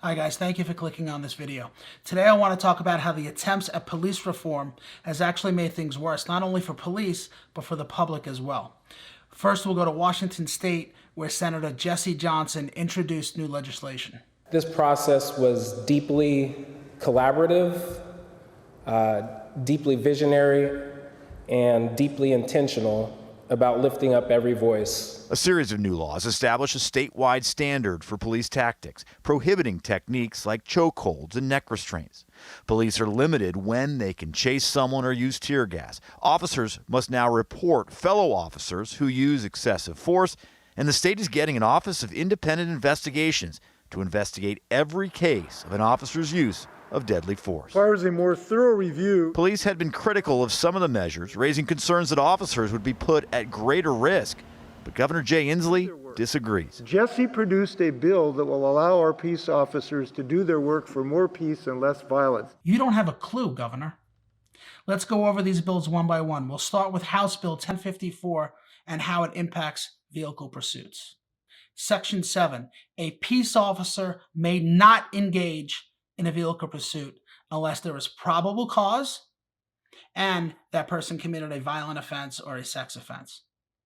Hi guys, thank you for clicking on this video. Today I want to talk about how the attempts at police reform has actually made things worse, not only for police, but for the public as well. First, we'll go to Washington State, where Senator Jesse Johnson introduced new legislation. This process was deeply collaborative, deeply visionary, and deeply intentional about lifting up every voice. A series of new laws establish a statewide standard for police tactics, prohibiting techniques like chokeholds and neck restraints. Police are limited when they can chase someone or use tear gas. Officers must now report fellow officers who use excessive force, and the state is getting an Office of Independent Investigations to investigate every case of an officer's use of deadly force. Requires a more thorough review. Police had been critical of some of the measures, raising concerns that officers would be put at greater risk. But Governor Jay Inslee disagrees. Jesse produced a bill that will allow our peace officers to do their work for more peace and less violence. You don't have a clue, Governor. Let's go over these bills one by one. We'll start with House Bill 1054 and how it impacts vehicle pursuits. Section 7, a peace officer may not engage in a vehicle pursuit unless there is probable cause and that person committed a violent offense or a sex offense.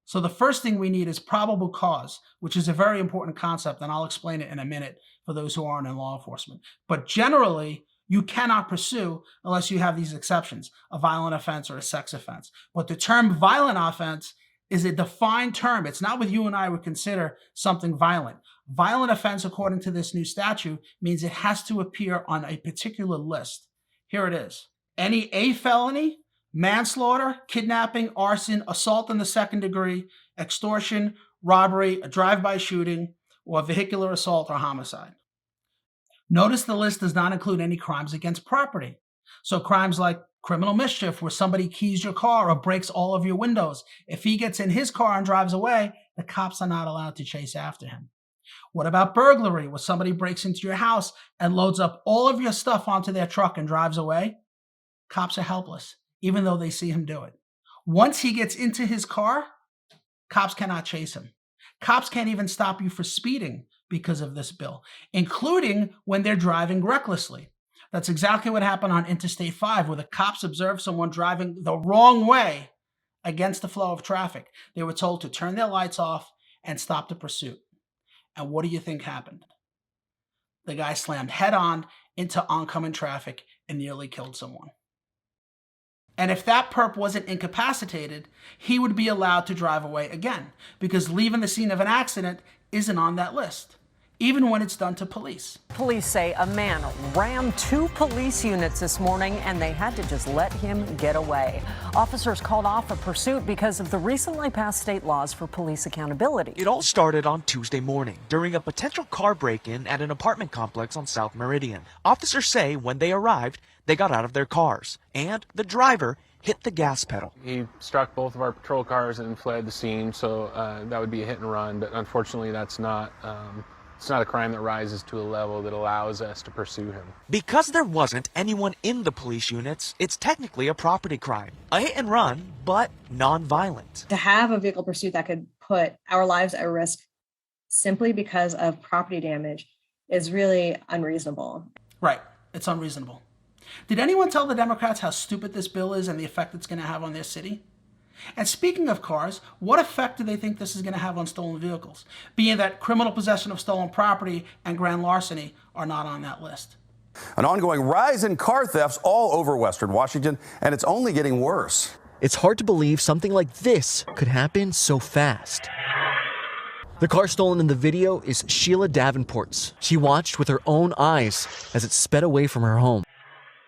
So the first thing we need is probable cause, which is a very important concept, and I'll explain it in a minute for those who aren't in law enforcement. But generally, you cannot pursue unless you have these exceptions, a violent offense or a sex offense. But the term violent offense is a defined term. It's not what you and I would consider something violent. Violent offense, according to this new statute, means it has to appear on a particular list. Here it is. Any A felony, manslaughter, kidnapping, arson, assault in the second degree, extortion, robbery, a drive-by shooting, or vehicular assault or homicide. Notice the list does not include any crimes against property. So crimes like criminal mischief, where somebody keys your car or breaks all of your windows. If he gets in his car and drives away, the cops are not allowed to chase after him. What about burglary, where somebody breaks into your house and loads up all of your stuff onto their truck and drives away? Cops are helpless, even though they see him do it. Once he gets into his car, cops cannot chase him. Cops can't even stop you for speeding because of this bill, including when they're driving recklessly. That's exactly what happened on Interstate 5, where the cops observed someone driving the wrong way against the flow of traffic. They were told to turn their lights off and stop the pursuit. And what do you think happened? The guy slammed head-on into oncoming traffic and nearly killed someone. And if that perp wasn't incapacitated, he would be allowed to drive away again, because leaving the scene of an accident isn't on that list, even when it's done to police. Police say a man rammed 2 police units this morning and they had to just let him get away. Officers called off a pursuit because of the recently passed state laws for police accountability. It all started on Tuesday morning during a potential car break-in at an apartment complex on South Meridian. Officers say when they arrived, they got out of their cars and the driver hit the gas pedal. He struck both of our patrol cars and fled the scene, so that would be a hit and run, but unfortunately that's not it's not a crime that rises to a level that allows us to pursue him. Because there wasn't anyone in the police units, it's technically a property crime. A hit and run, but non-violent. To have a vehicle pursuit that could put our lives at risk simply because of property damage is really unreasonable. Right, it's unreasonable. Did anyone tell the Democrats how stupid this bill is and the effect it's going to have on their city? And speaking of cars, what effect do they think this is going to have on stolen vehicles, being that criminal possession of stolen property and grand larceny are not on that list? An ongoing rise in car thefts all over Western Washington, and it's only getting worse. It's hard to believe something like this could happen so fast. The car stolen in the video is Sheila Davenport's. She watched with her own eyes as it sped away from her home.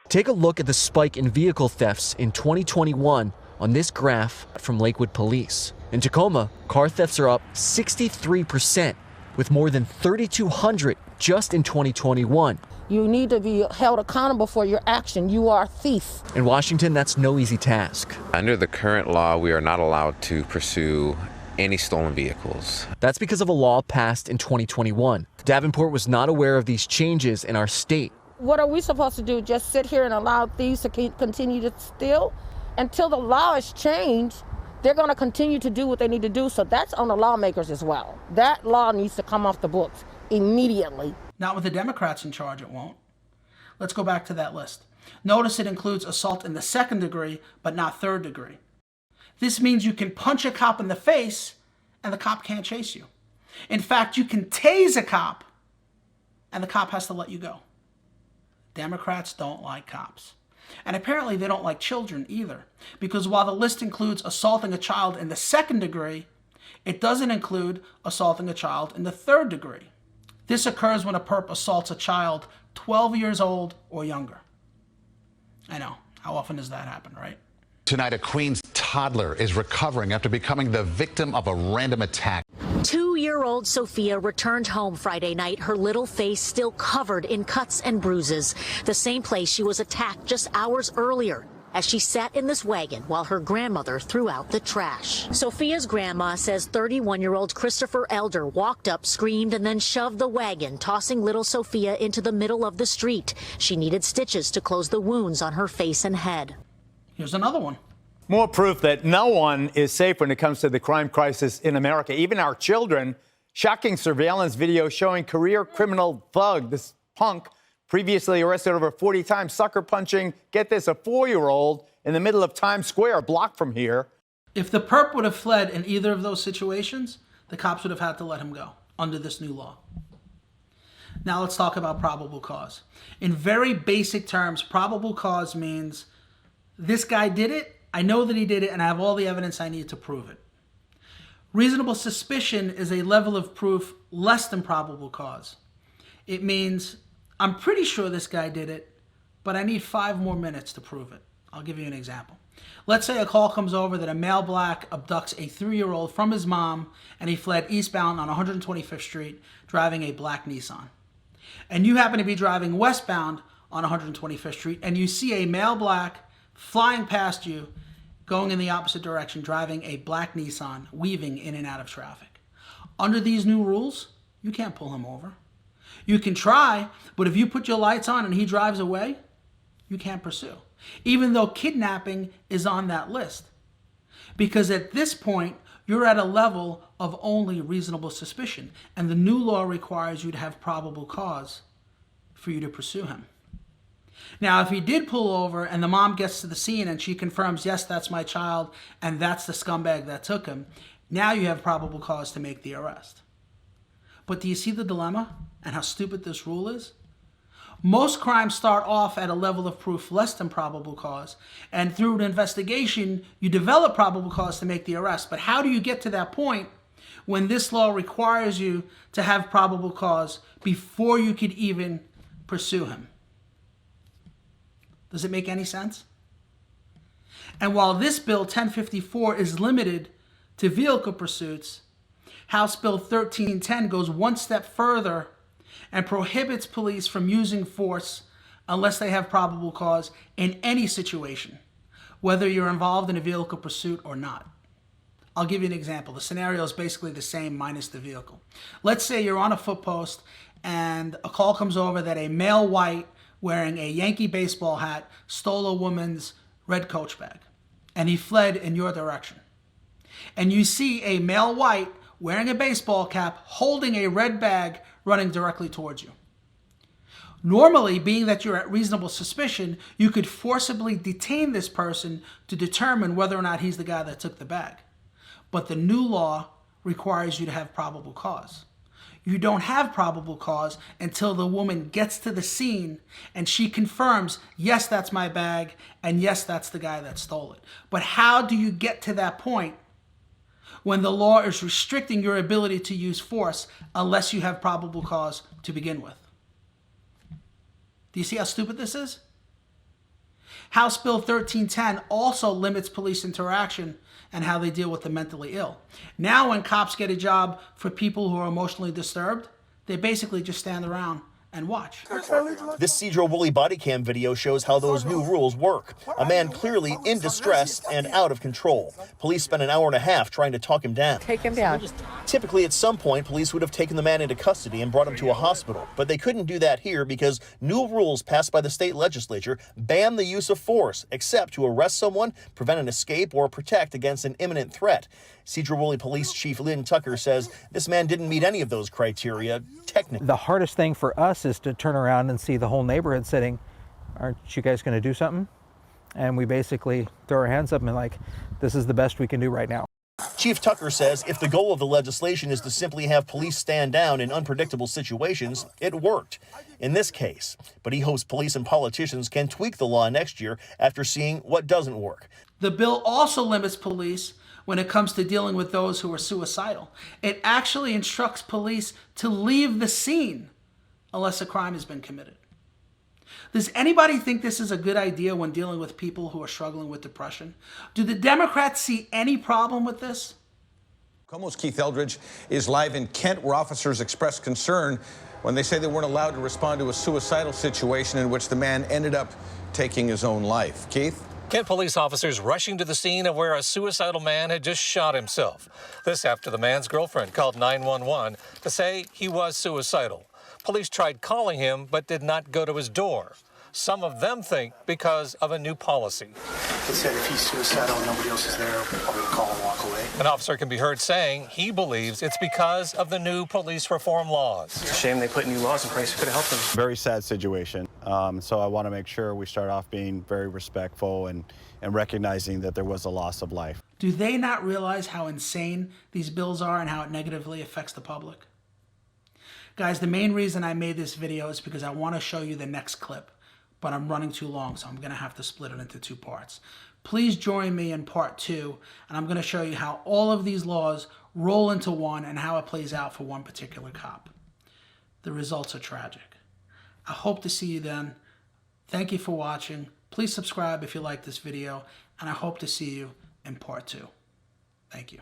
Take a look at the spike in vehicle thefts in 2021 on this graph from Lakewood Police. In Tacoma, car thefts are up 63%, with more than 3,200 just in 2021. You need to be held accountable for your action. You are a thief. In Washington, that's no easy task. Under the current law, we are not allowed to pursue any stolen vehicles. That's because of a law passed in 2021. Davenport was not aware of these changes in our state. What are we supposed to do? Just sit here and allow thieves to continue to steal? Until the law is changed, they're going to continue to do what they need to do. So that's on the lawmakers as well. That law needs to come off the books immediately. Not with the Democrats in charge, it won't. Let's go back to that list. Notice it includes assault in the second degree, but not third degree. This means you can punch a cop in the face and the cop can't chase you. In fact, you can tase a cop and the cop has to let you go. Democrats don't like cops. And apparently they don't like children either, because while the list includes assaulting a child in the second degree, it doesn't include assaulting a child in the third degree. This occurs when a perp assaults a child 12 years old or younger. I know. How often does that happen, right? Tonight, a Queens toddler is recovering after becoming the victim of a random attack. 2-year-old Sophia returned home Friday night, her little face still covered in cuts and bruises, the same place she was attacked just hours earlier, as she sat in this wagon while her grandmother threw out the trash. Sophia's grandma says 31-year-old Christopher Elder walked up, screamed, and then shoved the wagon, tossing little Sophia into the middle of the street. She needed stitches to close the wounds on her face and head. Here's another one. More proof that no one is safe when it comes to the crime crisis in America, even our children. Shocking surveillance video showing career criminal thug, this punk, previously arrested over 40 times, sucker punching, get this, a 4-year-old in the middle of Times Square, a block from here. If the perp would have fled in either of those situations, the cops would have had to let him go under this new law. Now let's talk about probable cause. In very basic terms, probable cause means this guy did it, I know that he did it, and I have all the evidence I need to prove it. Reasonable suspicion is a level of proof less than probable cause. It means I'm pretty sure this guy did it, but I need 5 more minutes to prove it. I'll give you an example. Let's say a call comes over that a male black abducts a 3-year-old from his mom, and he fled eastbound on 125th Street driving a black Nissan. And you happen to be driving westbound on 125th Street, and you see a male black flying past you, going in the opposite direction, driving a black Nissan, weaving in and out of traffic. Under these new rules, you can't pull him over. You can try, but if you put your lights on and he drives away, you can't pursue, even though kidnapping is on that list. Because at this point, you're at a level of only reasonable suspicion, and the new law requires you to have probable cause for you to pursue him. Now, if he did pull over and the mom gets to the scene and she confirms, yes, that's my child and that's the scumbag that took him, now you have probable cause to make the arrest. But do you see the dilemma and how stupid this rule is? Most crimes start off at a level of proof less than probable cause, and through an investigation, you develop probable cause to make the arrest. But how do you get to that point when this law requires you to have probable cause before you could even pursue him? Does it make any sense? And while this bill, 1054, is limited to vehicle pursuits, House Bill 1310 goes one step further and prohibits police from using force unless they have probable cause in any situation, whether you're involved in a vehicle pursuit or not. I'll give you an example. The scenario is basically the same minus the vehicle. Let's say you're on a footpost and a call comes over that a male white wearing a Yankee baseball hat stole a woman's red Coach bag, and he fled in your direction. And you see a male white wearing a baseball cap holding a red bag running directly towards you. Normally, being that you're at reasonable suspicion, you could forcibly detain this person to determine whether or not he's the guy that took the bag. But the new law requires you to have probable cause. You don't have probable cause until the woman gets to the scene and she confirms, yes, that's my bag, and yes, that's the guy that stole it. But how do you get to that point when the law is restricting your ability to use force unless you have probable cause to begin with? Do you see how stupid this is? House Bill 1310 also limits police interaction and how they deal with the mentally ill. Now when cops get a job for people who are emotionally disturbed, they basically just stand around and watch. This Cedro Woolley body cam video shows how those new rules work. A man clearly in distress and out of control. Police spent an hour and a half trying to talk him down. Take him down. Typically, at some point, police would have taken the man into custody and brought him to a hospital. But they couldn't do that here because new rules passed by the state legislature ban the use of force, except to arrest someone, prevent an escape, or protect against an imminent threat. Sedro-Woolley Police Chief Lynn Tucker says this man didn't meet any of those criteria technically. The hardest thing for us is to turn around and see the whole neighborhood sitting, aren't you guys going to do something? And we basically throw our hands up and like, this is the best we can do right now. Chief Tucker says if the goal of the legislation is to simply have police stand down in unpredictable situations, it worked in this case. But he hopes police and politicians can tweak the law next year after seeing what doesn't work. The bill also limits police when it comes to dealing with those who are suicidal. It actually instructs police to leave the scene unless a crime has been committed. Does anybody think this is a good idea when dealing with people who are struggling with depression? Do the Democrats see any problem with this? Como's Keith Eldridge is live in Kent, where officers expressed concern when they say they weren't allowed to respond to a suicidal situation in which the man ended up taking his own life. Keith? Kent police officers rushing to the scene of where a suicidal man had just shot himself. This after the man's girlfriend called 911 to say he was suicidal. Police tried calling him, but did not go to his door. Some of them think because of a new policy. They said if he's suicidal and nobody else is there, probably call and walk away. An officer can be heard saying he believes it's because of the new police reform laws. It's a shame they put new laws in place that could have helped them. Very sad situation. So I want to make sure we start off being very respectful and recognizing that there was a loss of life. Do they not realize how insane these bills are and how it negatively affects the public? Guys, the main reason I made this video is because I want to show you the next clip, but I'm running too long, so I'm going to have to split it into two parts. Please join me in part 2, and I'm going to show you how all of these laws roll into one and how it plays out for one particular cop. The results are tragic. I hope to see you then. Thank you for watching. Please subscribe if you like this video, and I hope to see you in part 2. Thank you.